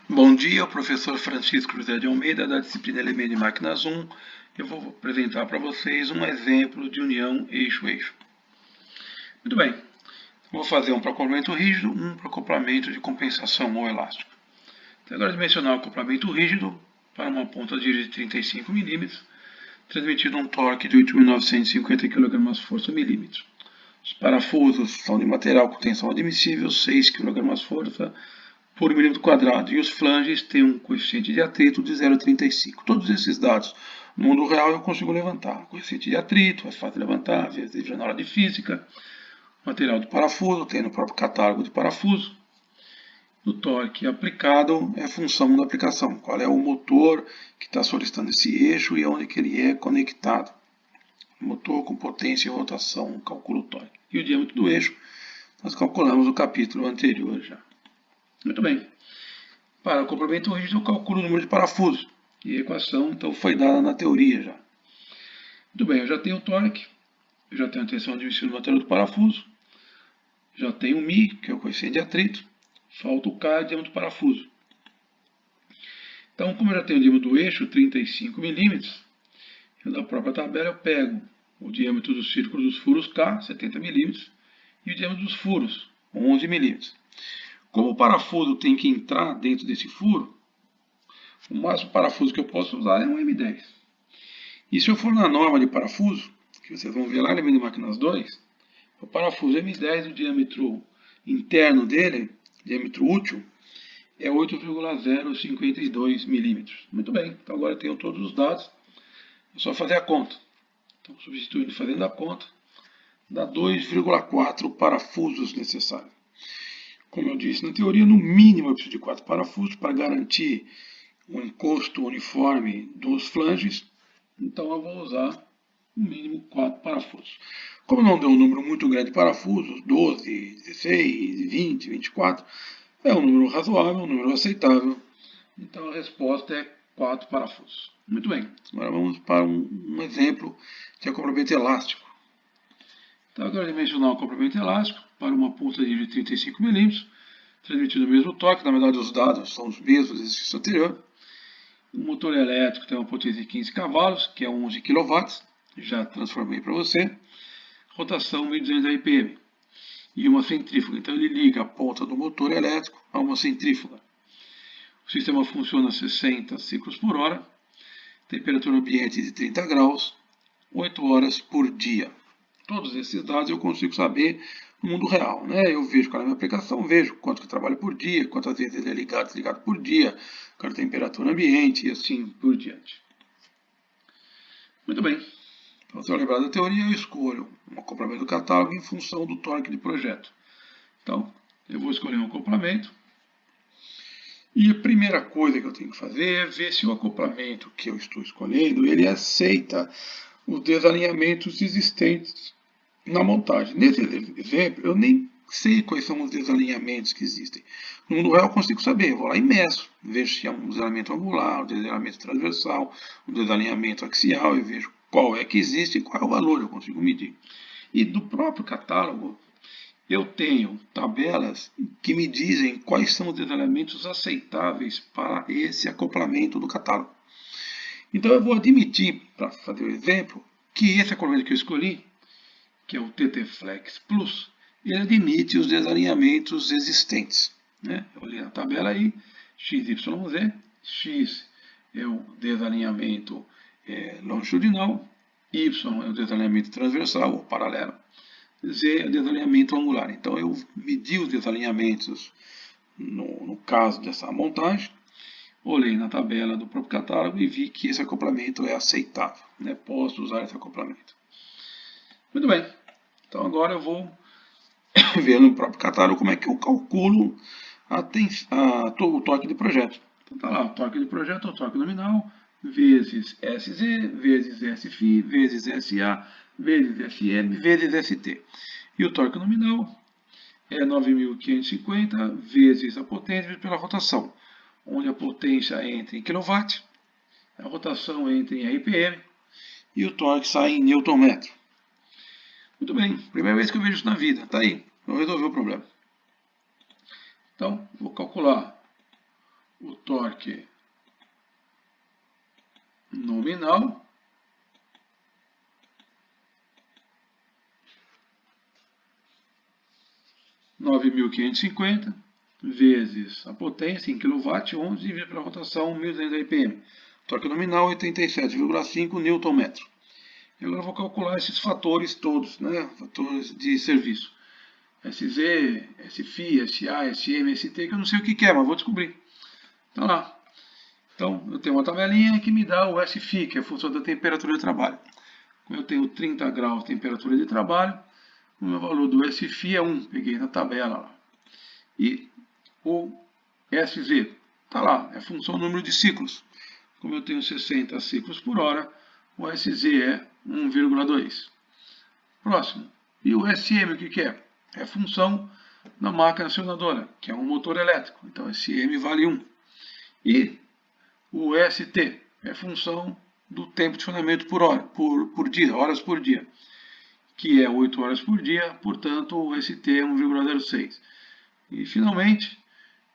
Bom dia, o professor Francisco José de Almeida, da disciplina Elemento de Máquinas 1. Eu vou apresentar para vocês um exemplo de união eixo-eixo. Muito bem, vou fazer um para acoplamento rígido, um para acoplamento de compensação ou elástico. Então, agora dimensionar o acoplamento rígido para uma ponta de 35 mm, transmitido um torque de 8.950 kgfm/mm. Os parafusos são de material com tensão admissível, 6 kgfm por milímetro quadrado, e os flanges têm um coeficiente de atrito de 0,35. Todos esses dados no mundo real eu consigo levantar. O coeficiente de atrito é fácil de levantar, veja na aula de física. O material do parafuso tem no próprio catálogo de parafuso. O torque aplicado é função da aplicação. Qual é o motor que está solicitando esse eixo e onde que ele é conectado. Motor com potência e rotação, calcula o torque. E o diâmetro do eixo, nós calculamos no capítulo anterior já. Muito bem. Para o acoplamento rígido, eu calculo o número de parafusos. E a equação, então, foi dada na teoria já. Muito bem, eu já tenho o torque, eu já tenho a tensão admissível do material do parafuso, já tenho o Mi, que é o coeficiente de atrito, falta o K, diâmetro do parafuso. Então, como eu já tenho o diâmetro do eixo, 35 mm, da própria tabela eu pego o diâmetro do círculo dos furos K, 70 mm, e o diâmetro dos furos, 11 mm. Como o parafuso tem que entrar dentro desse furo, o máximo parafuso que eu posso usar é um M10. E se eu for na norma de parafuso, que vocês vão ver lá no Elemento de Máquinas 2, o parafuso M10, o diâmetro interno dele, diâmetro útil, é 8,052 milímetros. Muito bem, então agora eu tenho todos os dados, é só fazer a conta. Então, substituindo e fazendo a conta, dá 2,4 parafusos necessários. Como eu disse na teoria, no mínimo eu preciso de 4 parafusos para garantir o encosto uniforme dos flanges. Então eu vou usar no mínimo 4 parafusos. Como não deu um número muito grande de parafusos, 12, 16, 20, 24, é um número razoável, um número aceitável. Então a resposta é 4 parafusos. Muito bem, agora vamos para um exemplo de acoplamento elástico. Então agora dimensionar o acoplamento elástico para uma ponta de 35 mm, transmitindo o mesmo torque, na verdade os dados são os mesmos do exercício anterior. O motor elétrico tem uma potência de 15 cavalos, que é 11 kW, já transformei para você. Rotação 1.200 RPM. E uma centrífuga, então ele liga a ponta do motor elétrico a uma centrífuga. O sistema funciona a 60 ciclos por hora, temperatura ambiente de 30 graus, 8 horas por dia. Todos esses dados eu consigo saber no mundo real, né? Eu vejo qual é a minha aplicação, vejo quanto que eu trabalho por dia, quantas vezes ele é ligado, desligado por dia, qual é a temperatura ambiente e assim por diante. Muito bem. Então, se eu lembrar da teoria, eu escolho um acoplamento do catálogo em função do torque de projeto. Então, eu vou escolher um acoplamento. E a primeira coisa que eu tenho que fazer é ver se o acoplamento que eu estou escolhendo, ele aceita os desalinhamentos existentes na montagem. Nesse exemplo, eu nem sei quais são os desalinhamentos que existem. No mundo real eu consigo saber, eu vou lá e meço, vejo se é um desalinhamento angular, um desalinhamento transversal, um desalinhamento axial, e vejo qual é que existe e qual é o valor, eu consigo medir. E do próprio catálogo, eu tenho tabelas que me dizem quais são os desalinhamentos aceitáveis para esse acoplamento do catálogo. Então eu vou admitir, para fazer o exemplo, que esse acoplamento que eu escolhi, que é o TT Flex Plus, ele admite os desalinhamentos existentes. Né? Eu olhei na tabela aí, XYZ, X é o desalinhamento longitudinal, Y é o desalinhamento transversal ou paralelo, Z é o desalinhamento angular. Então eu medi os desalinhamentos no caso dessa montagem, olhei na tabela do próprio catálogo e vi que esse acoplamento é aceitável. Né? Posso usar esse acoplamento. Muito bem. Então agora eu vou ver no próprio catálogo como é que eu calculo o torque de projeto. Então está lá, o torque de projeto é o torque nominal, vezes SZ, vezes SFI, vezes SA, vezes SM, vezes ST. E o torque nominal é 9.550 vezes a potência pela rotação, onde a potência entra em kW, a rotação entra em RPM e o torque sai em Nm. Muito bem, primeira vez que eu vejo isso na vida, tá aí, eu resolvi o problema. Então, vou calcular o torque nominal (9.550) vezes a potência em kW, 11 dividido pela rotação 1.200 RPM. Torque nominal 87,5 Nm. E agora eu vou calcular esses fatores todos, né? Fatores de serviço. SZ, SFI, SA, SM, ST, que eu não sei o que é, mas vou descobrir. Então lá. Então eu tenho uma tabelinha que me dá o SFI, que é a função da temperatura de trabalho. Como eu tenho 30 graus de temperatura de trabalho, o meu valor do SFI é 1, peguei na tabela lá. E o SZ está lá, é função do número de ciclos. Como eu tenho 60 ciclos por hora, o SZ é 1,2. Próximo. E o SM o que é? É função da máquina acionadora, que é um motor elétrico. Então SM vale 1. E o ST é função do tempo de funcionamento por hora, por dia, horas por dia, que é 8 horas por dia, portanto o ST é 1,06. E finalmente,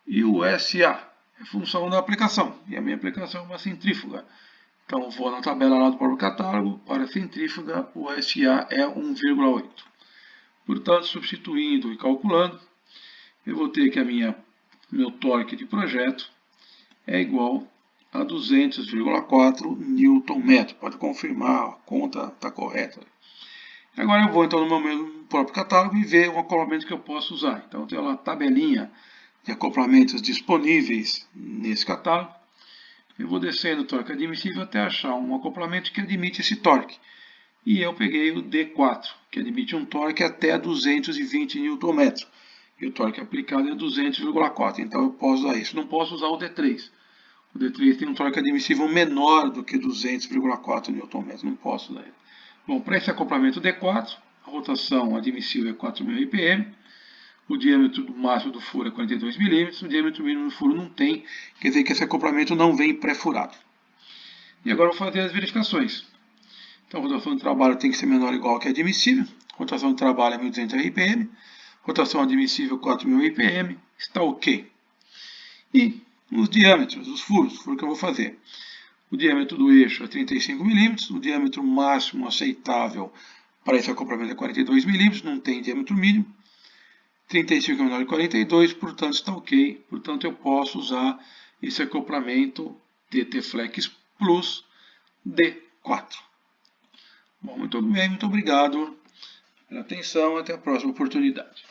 e o SA é função da aplicação, e a minha aplicação é uma centrífuga. Então vou na tabela lá do próprio catálogo, para a centrífuga o SA é 1,8. Portanto, substituindo e calculando, eu vou ter que meu torque de projeto é igual a 200,4 Nm. Pode confirmar, a conta está correta. Agora eu vou então no meu próprio catálogo e ver o acoplamento que eu posso usar. Então eu tenho lá a tabelinha de acoplamentos disponíveis nesse catálogo. Eu vou descendo o torque admissível até achar um acoplamento que admite esse torque. E eu peguei o D4, que admite um torque até 220 Nm. E o torque aplicado é 200,4. Então eu posso usar isso. Não posso usar o D3. O D3 tem um torque admissível menor do que 200,4 Nm. Não posso usar ele. Bom, para esse acoplamento D4, a rotação admissível é 4.000 RPM. O diâmetro máximo do furo é 42 mm. O diâmetro mínimo do furo não tem. Quer dizer que esse acoplamento não vem pré-furado. E agora eu vou fazer as verificações. Então a rotação de trabalho tem que ser menor ou igual que admissível. Rotação de trabalho é 1.200 RPM. Rotação admissível 4.000 RPM. Está ok. E os diâmetros, os furos que eu vou fazer. O diâmetro do eixo é 35 mm. O diâmetro máximo aceitável para esse acoplamento é 42 mm. Não tem diâmetro mínimo. 35 é menor que 42, portanto está ok. Portanto eu posso usar esse acoplamento TT Flex Plus D4. Bom, muito bem, muito obrigado pela atenção. Até a próxima oportunidade.